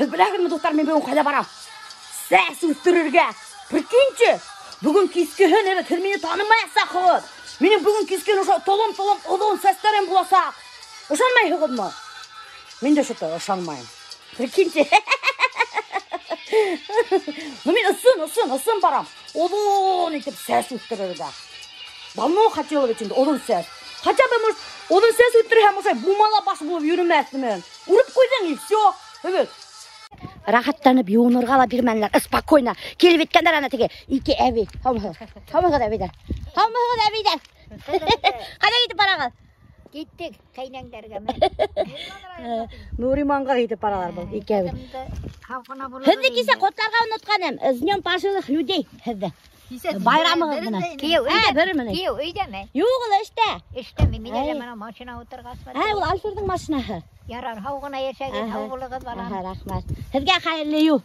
Біләгінмі, достар, мен бүгін қайда барам? Сәс өттірірге. Прикиньте, бүгін кескені, evet, мені танымайсақ ғыд. Менің бүгін кескені толым-толым ұдын сәстерім боласақ. Ошанмай ғыд мы? Мен де шыты ошанмайым. Прикиньте. Но мен ысын барам. Ұдын етіп сәс өттірірге. Давно хотела ведь ұдын сәс. Хотя бы, может, ұдын сәс өттірірге, может, бумала баш болып жүрмәсті мен. Ұрып қойдың, и все. Evet. Рахаттанып юынырғала бірмәнлер, спокойно. Келіп еткендер ана теге. Ике әбей. Хамығыд әбейдер. Хамығыд әбейдер. Қада кетіп барағыз? Кеттік, қайнаңдарға. Нуриманға кетіп баралар бұл, ике әбей. Хізді кесе қотларға ұнытқаным. З днем пожилых людей. Хізді. Байрамығыз бұны. Кеу өйде ме? Юғыл ішті. Ішті ме? Менелі мана машина отырғас бар. Ол Альфердің машинасы. Ярар, хауғына ешәген, хауғылығыз балам. Рахмат. Хізге қайырлы ю.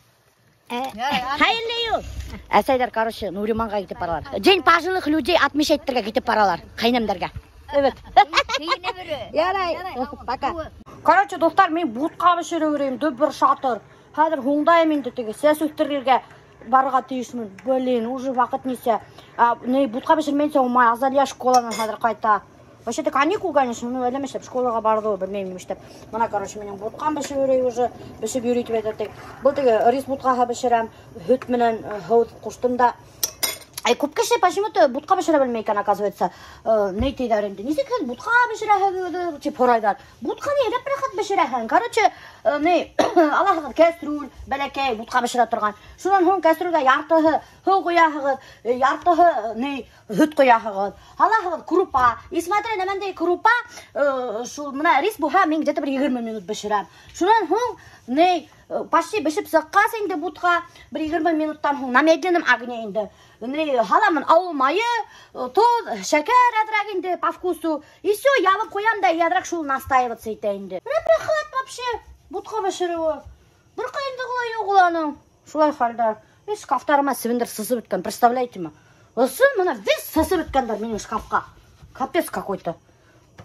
Қайырлы ю. Әсайдар, короче, Нуриманға кетіп баралар. День пожилых людей отмечайттырға кетіп баралар. Қайнамдарға. Evet. Кейіне бірі. Ярай. Пока. Короче, достар, мен бұтқа бішірі өрейім. Дөп бір шатыр. Қазір хоңдайым енді теге. Сәс өттірерге барға түйісімін. Блин, уже вақыт несе. Бұтқа бішірмейінсе, омай Азалия школаны қазір қайта. Вообще-то каникул, конечно, ну, әлемештеп, школаға барды, білмеймін ештеп. Мына, короче, менің бұтқан біші өрей уже, бішіп үйрейтіп әдеттік. Бұл теге рис бұтқаға бішірем, хүт менен хауыз құштым да. Көп кеше почему-то бұтқа бішіре білмейкен, оказывается, нейтейді әрінде. Несе кен бұтқа бішірәхі, че порайдар. Бұтқа не, реп рахат бішірәхін. Короче, Аллахығыр кәструл, бәләкәй, бұтқа бішіре тұрған. Шунан хон кәструлға яртығы, хыл қояғығыр, яртығы, хүт қояғығыр. Аллахығыр крупа. И смотри, нәмәндей крупа, мына рис бұға мен где-то бір 20 минут бішірем. Шунан хон, почти бішіп сыққа сенде бұтқа, бір 20 минуттан хон, на медленном огне енді. Халамын ауыл майы, тоз, шәкәр әдірәк енді по вкусу. И все, ялып қоям да ядырақ шул настаиваться етейінді. Рәпрәхат вообще, бұтқа бішіруі. Бір қайынды құлай оғыланың. Шулай қалдар. Шкафтарыма сівіндір сысы біткін, представляйте ма? Осы, мұна весь сысы біткендер менің шкафқа. Капец какой-то.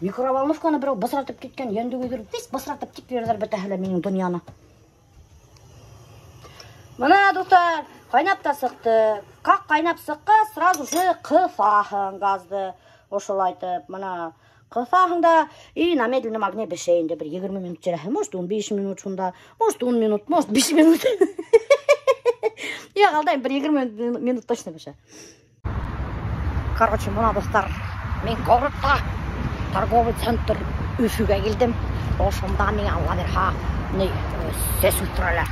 Микроволновканы бірау басыратып кеткен, енді өйдір весь басыратып тек бердер бітәхілі менің дүнияны. Мына, достар, қайнап та сықты. Как қайнап сыққа, сразу же қысахын газды. Ошылайтып, мына қысахында и на медленном огне бішейінде бір 20 минут жерәхі. Может 15 минут шында, может 10 минут, может 5 минут. Я қалдайым, бір 20 минут точно біше. Короче, мына достар, мен городта торговый центр Үфіге келдім. Ошында мен алла берха, сәс өттірәлі.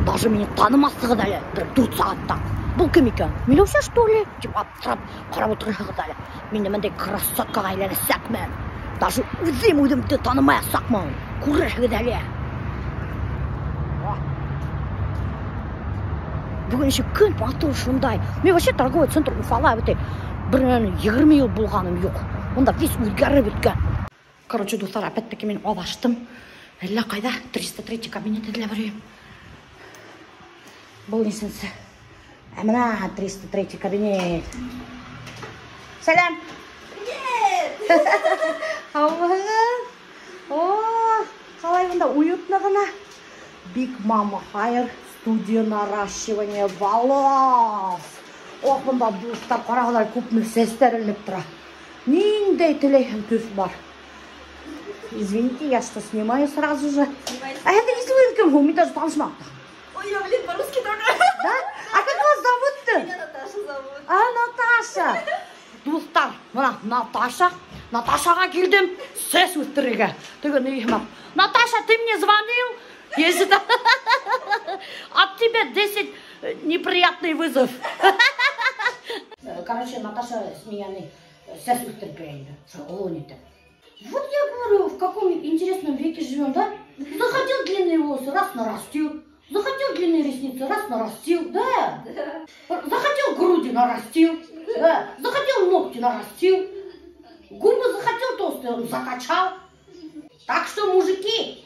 Даже мені танымастығы дәлі, бір 4 сағатта. Бұл кім екен? Милеуша, что ли? Деп аптырап, қарап отырығы дәлі. Мен де міндей красоткаға айланысақ мен. Даже өзімді танымай асақ мен. Көрігі дәлі. Бүгін еще күн батыр шындай. Мен вообще торговый центр Уфала өте бір 20 ел болғаным жоқ. Онда весь өзгәріп өткен. Короче, достар, опять-таки мен алаштым. Әлі қайда? 303 кабинет әділі бірейім. Бұл несінсі. Әміна 303 кабинет. Сәлем. Привет. Ауығын. О, қалай бұнда уютны ғына. Big Mama Hair студия наращивания волос. Ох, бұнда бұлыстар қарағылар көп сестер іліп тұра. Нендей тілейхін төс бар. Извините, я что снимаю сразу же. А это не свой кем, у меня даже танцмак. Ой, я, блин, по-русски тоже. Да? А как вас зовут-то? Меня Наташа зовут. А, Наташа. Достар, мына Наташа. Наташаға келдім, сәс өттіріге. Наташа, ты мне звонил? Если да, от тебя 10 неприятный вызов. Короче, Наташа с меня сәс өттіріге. Олонит. Вот я говорю, в каком интересном веке живем, да? Захотел длинные волосы, раз нарастил. Захотел длинные ресницы, раз нарастил, да? Захотел груди, нарастил, да? Захотел ногти, нарастил. Губы захотел толстые, закачал. Так что, мужики,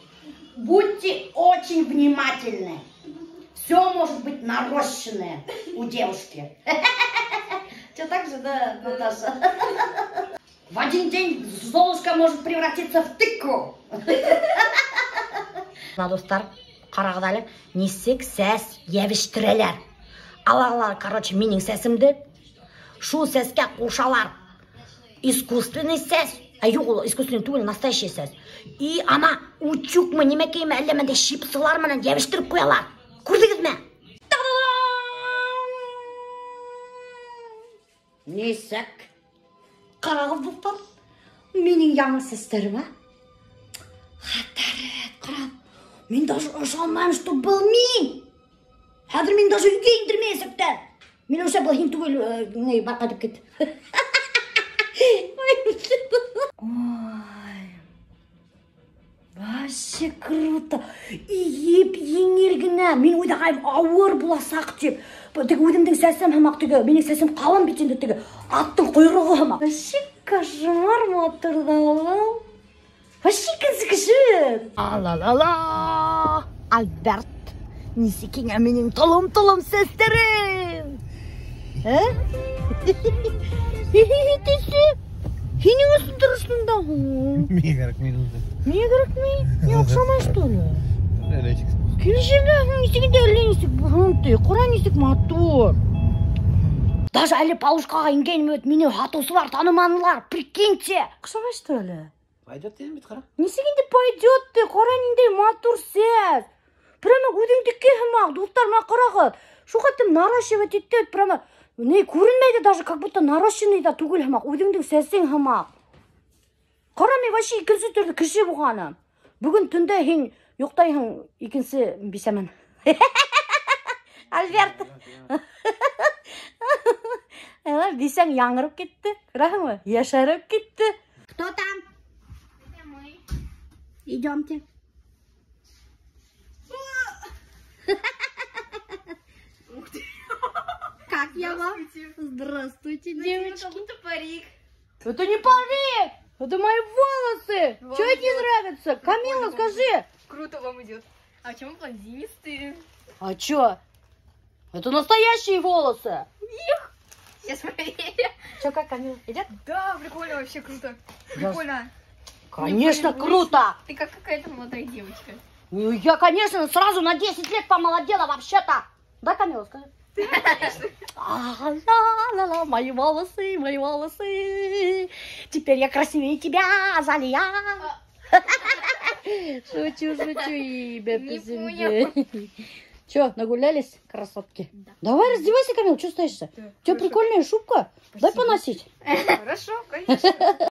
будьте очень внимательны. Все может быть нарощенное у девушки. Что так же, да, Наташа? В один день Золушка может превратиться в тыкву. На, достар, Қарағыдалі, несек сәс ебіштірелер. Алалар, короче, менің сәсімді, шу сәске қошалар. Искусственный сәс. Жоқ, ол искусственный түгіл, настоящий сәс. И ана учук мы немекей ме әлемінде шипсылар менен ебіштіріп қоялар. Көрдіңіз ме? Несек? Қарағыз достар, менің яңы сәстеріме. Хатарет, қарап. Мен даже ұшалмайым, что был мен. Хәдір мен даже үйге индірмей есіктен. Мен уже бұл хин түгіл баққа деп кетті. Ой, вообще круто. Еп еңергіні. Мен ойдағайым ауыр боласақ деп. Өйдімдің сәсім хамақ түгі. Менің сәсім қалын бетенді түгі. Аттың құйрығы хамақ. Вообще кошмар мотырда олым. Вообще кізікішін. Алалала. Альберт, несекеңе менің тұлым-тұлым сәстерім. Тесі, хенің өсін тұрышында ғын? Мне керек мен ұзды. Мне керек мен? Не оқшамай, что ли? Әлейшік. Келшімді, несекенде әлейсік бұғынты, құра несек мотор. Даже әлі паушқаға инген мөт, мені хатусы бар, таныманылар, прикиньте. Оқшамай, что ли? Пойдет дейін бет қара? Несекенде пойдет ты, құра нендей мотор сәз. Прямо өдіңді кехімақ, достар ма қырағыд. Шуқаттым наращивать еттет, прямо не көрінмейді даже, как будто наращенный да түгіл хамақ, өдіңдің сәсен хамақ. Қара мен вообще икінсі түрді кіші бұғаны. Бүгін түнде хен yoқтайын икінсі бесемін. Альберт. Бесең яңырып кетті. Көрәхің ме? Яшарып кетті. Кто там? Идемте. Как я вам? Здравствуйте, девочки. Как будто парик. Это не парик, это мои волосы. Вам Чего тебе идет. нравится? Камила, скажи. Круто вам идет. А почему блондинистые? А чё? Это настоящие волосы. Сейчас проверю. Чё, как, Камила, идет? Да, прикольно, вообще круто. Прикольно. Конечно, Мне круто. Ты как какая-то молодая девочка. Ну, я, конечно, сразу на 10 лет помолодела вообще-то. Да, Камила, скажи? Ла-ла-ла, мои волосы. Теперь я красивее тебя, Азалия. Шучу, имя Не по понял. себе. Чё, нагулялись, красотки? Да. Давай раздевайся, Камил, что стоишься? Да, У тебя хорошо. прикольная шубка. Дай Спасибо. поносить. Хорошо, конечно.